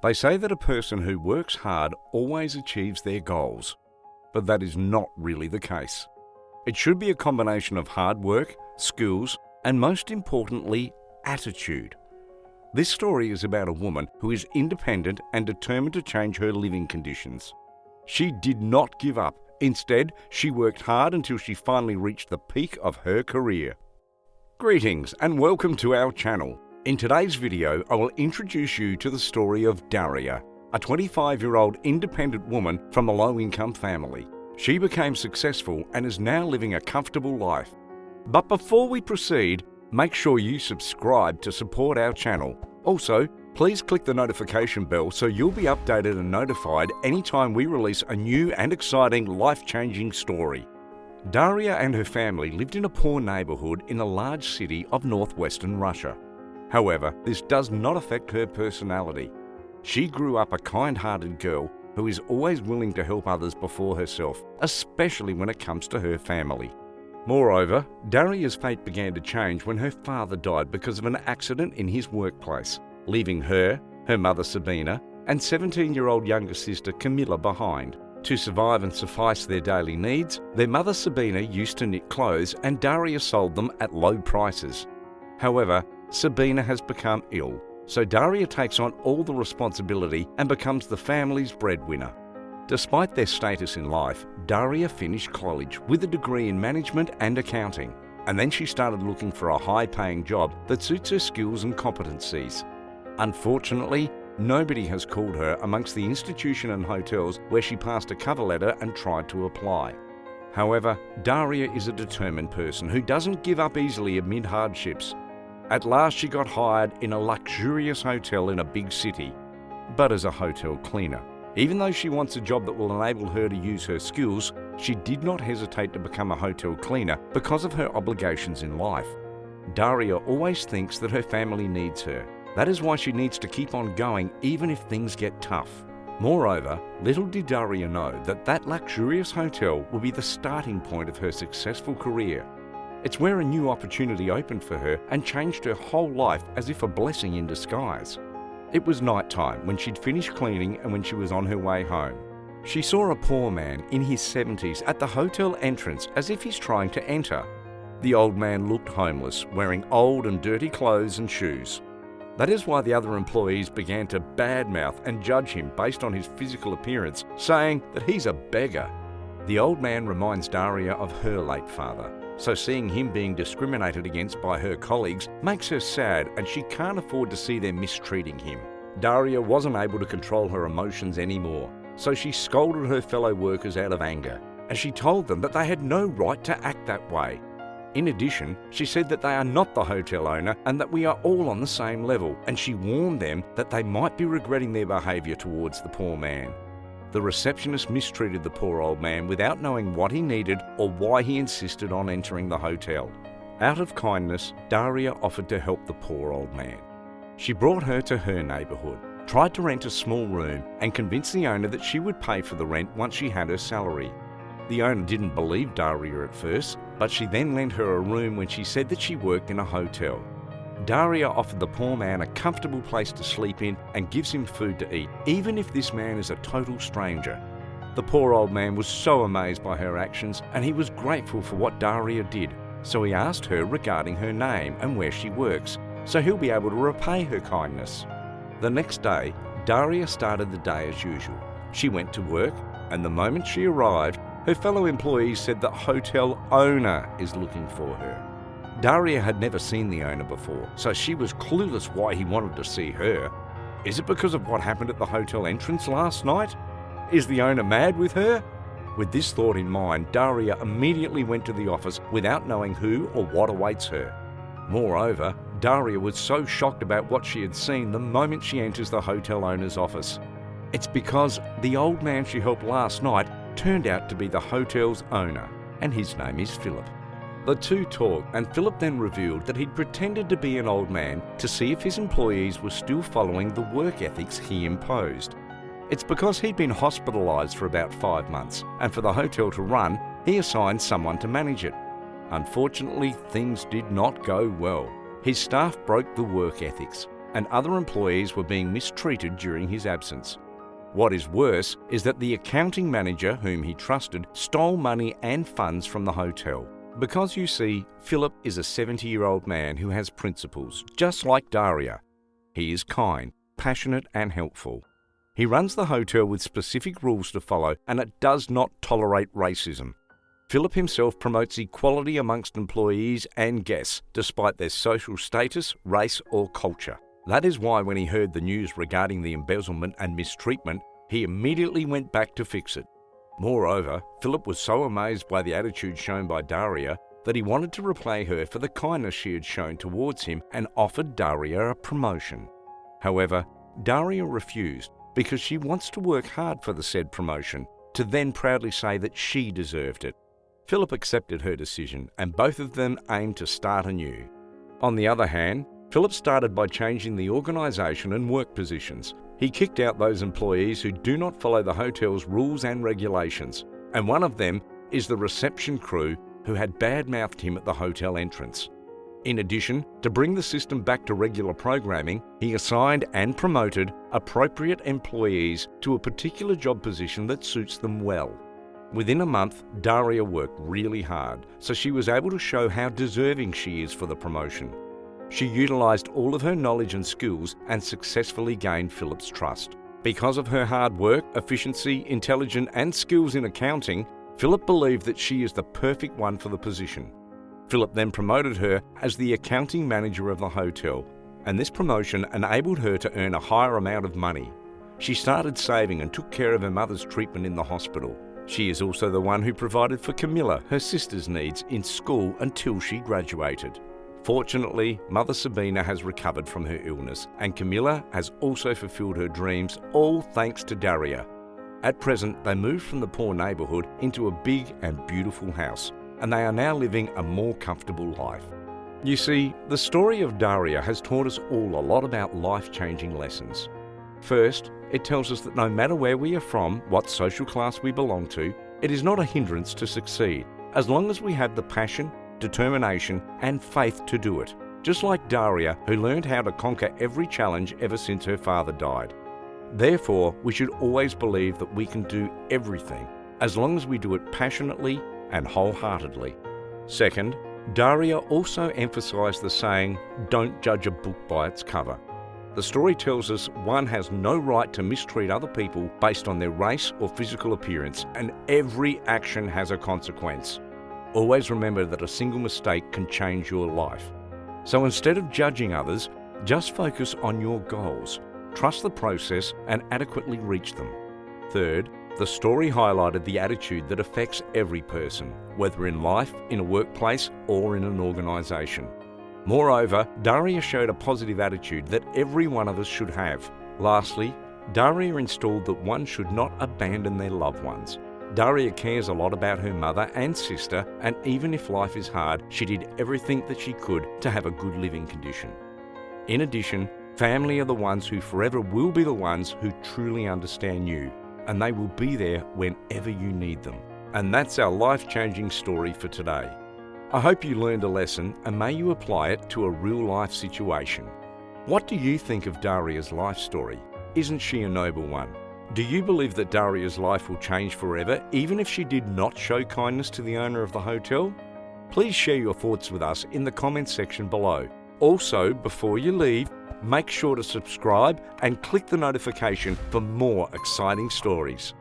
They say that a person who works hard always achieves their goals, but that is not really the case. It should be a combination of hard work, skills, and most importantly, attitude. This story is about a woman who is independent and determined to change her living conditions. She did not give up. Instead, she worked hard until she finally reached the peak of her career. Greetings and welcome to our channel. In today's video, I will introduce you to the story of Darias, a 25-year-old independent woman from a low-income family. She became successful and is now living a comfortable life. But before we proceed, make sure you subscribe to support our channel. Also, please click the notification bell so you'll be updated and notified anytime we release a new and exciting life-changing story. Darias and her family lived in a poor neighborhood in a large city of northwestern Russia. However, this does not affect her personality. She grew up a kind-hearted girl who is always willing to help others before herself, especially when it comes to her family. Moreover, Darias' fate began to change when her father died because of an accident in his workplace, leaving her mother Sabina, and 17-year-old younger sister Camilla behind. To survive and suffice their daily needs, their mother Sabina used to knit clothes and Darias sold them at low prices. However, Sabina has become ill, so Darias takes on all the responsibility and becomes the family's breadwinner. Despite their status in life, Darias finished college with a degree in management and accounting, and then she started looking for a high-paying job that suits her skills and competencies. Unfortunately, nobody has called her amongst the institution and hotels where she passed a cover letter and tried to apply. However, Darias is a determined person who doesn't give up easily amid hardships. At last she got hired in a luxurious hotel in a big city, but as a hotel cleaner. Even though she wants a job that will enable her to use her skills, she did not hesitate to become a hotel cleaner because of her obligations in life. Darias always thinks that her family needs her. That is why she needs to keep on going even if things get tough. Moreover, little did Darias know that luxurious hotel will be the starting point of her successful career. It's where a new opportunity opened for her and changed her whole life as if a blessing in disguise. It was night time when she'd finished cleaning and when she was on her way home. She saw a poor man in his 70s at the hotel entrance as if he's trying to enter. The old man looked homeless, wearing old and dirty clothes and shoes. That is why the other employees began to badmouth and judge him based on his physical appearance, saying that he's a beggar. The old man reminds Darias of her late father, so seeing him being discriminated against by her colleagues makes her sad and she can't afford to see them mistreating him. Darias wasn't able to control her emotions anymore, so she scolded her fellow workers out of anger, and she told them that they had no right to act that way. In addition, she said that they are not the hotel owner and that we are all on the same level, and she warned them that they might be regretting their behaviour towards the poor man. The receptionist mistreated the poor old man without knowing what he needed or why he insisted on entering the hotel. Out of kindness, Darias offered to help the poor old man. She brought her to her neighbourhood, tried to rent a small room, and convinced the owner that she would pay for the rent once she had her salary. The owner didn't believe Darias at first, but she then lent her a room when she said that she worked in a hotel. Darias offered the poor man a comfortable place to sleep in and gives him food to eat, even if this man is a total stranger. The poor old man was so amazed by her actions and he was grateful for what Darias did, so he asked her regarding her name and where she works, so he'll be able to repay her kindness. The next day, Darias started the day as usual. She went to work, and the moment she arrived, her fellow employees said the hotel owner is looking for her. Darias had never seen the owner before, so she was clueless why he wanted to see her. Is it because of what happened at the hotel entrance last night? Is the owner mad with her? With this thought in mind, Darias immediately went to the office without knowing who or what awaits her. Moreover, Darias was so shocked about what she had seen the moment she enters the hotel owner's office. It's because the old man she helped last night turned out to be the hotel's owner, and his name is Philip. The two talked, and Philip then revealed that he'd pretended to be an old man to see if his employees were still following the work ethics he imposed. It's because he'd been hospitalised for about 5 months, and for the hotel to run, he assigned someone to manage it. Unfortunately, things did not go well. His staff broke the work ethics, and other employees were being mistreated during his absence. What is worse is that the accounting manager, whom he trusted, stole money and funds from the hotel. Because you see, Philip is a 70-year-old man who has principles, just like Daria. He is kind, passionate and helpful. He runs the hotel with specific rules to follow, and it does not tolerate racism. Philip himself promotes equality amongst employees and guests, despite their social status, race or culture. That is why when he heard the news regarding the embezzlement and mistreatment, he immediately went back to fix it. Moreover, Philip was so amazed by the attitude shown by Daria that he wanted to repay her for the kindness she had shown towards him and offered Daria a promotion. However, Daria refused because she wants to work hard for the said promotion, to then proudly say that she deserved it. Philip accepted her decision and both of them aimed to start anew. On the other hand, Philip started by changing the organisation and work positions. He kicked out those employees who do not follow the hotel's rules and regulations, and one of them is the reception crew who had bad-mouthed him at the hotel entrance. In addition, to bring the system back to regular programming, he assigned and promoted appropriate employees to a particular job position that suits them well. Within a month, Daria worked really hard, so she was able to show how deserving she is for the promotion. She utilised all of her knowledge and skills and successfully gained Philip's trust. Because of her hard work, efficiency, intelligence and skills in accounting, Philip believed that she is the perfect one for the position. Philip then promoted her as the accounting manager of the hotel, and this promotion enabled her to earn a higher amount of money. She started saving and took care of her mother's treatment in the hospital. She is also the one who provided for Camilla, her sister's needs, in school until she graduated. Fortunately, Mother Sabina has recovered from her illness, and Camilla has also fulfilled her dreams, all thanks to Daria. At present, they moved from the poor neighbourhood into a big and beautiful house, and they are now living a more comfortable life. You see, the story of Daria has taught us all a lot about life-changing lessons. First, it tells us that no matter where we are from, what social class we belong to, it is not a hindrance to succeed, as long as we have the passion, determination and faith to do it, just like Daria, who learned how to conquer every challenge ever since her father died. Therefore, we should always believe that we can do everything, as long as we do it passionately and wholeheartedly. Second, Daria also emphasised the saying, "Don't judge a book by its cover." The story tells us one has no right to mistreat other people based on their race or physical appearance, and every action has a consequence. Always remember that a single mistake can change your life. So instead of judging others, just focus on your goals, trust the process and adequately reach them. Third, the story highlighted the attitude that affects every person, whether in life, in a workplace or in an organisation. Moreover, Daria showed a positive attitude that every one of us should have. Lastly, Daria installed that one should not abandon their loved ones. Daria cares a lot about her mother and sister, and even if life is hard, she did everything that she could to have a good living condition. In addition, family are the ones who forever will be the ones who truly understand you, and they will be there whenever you need them. And that's our life-changing story for today. I hope you learned a lesson and may you apply it to a real-life situation. What do you think of Daria's life story? Isn't she a noble one? Do you believe that Daria's life will change forever, even if she did not show kindness to the owner of the hotel? Please share your thoughts with us in the comments section below. Also, before you leave, make sure to subscribe and click the notification for more exciting stories.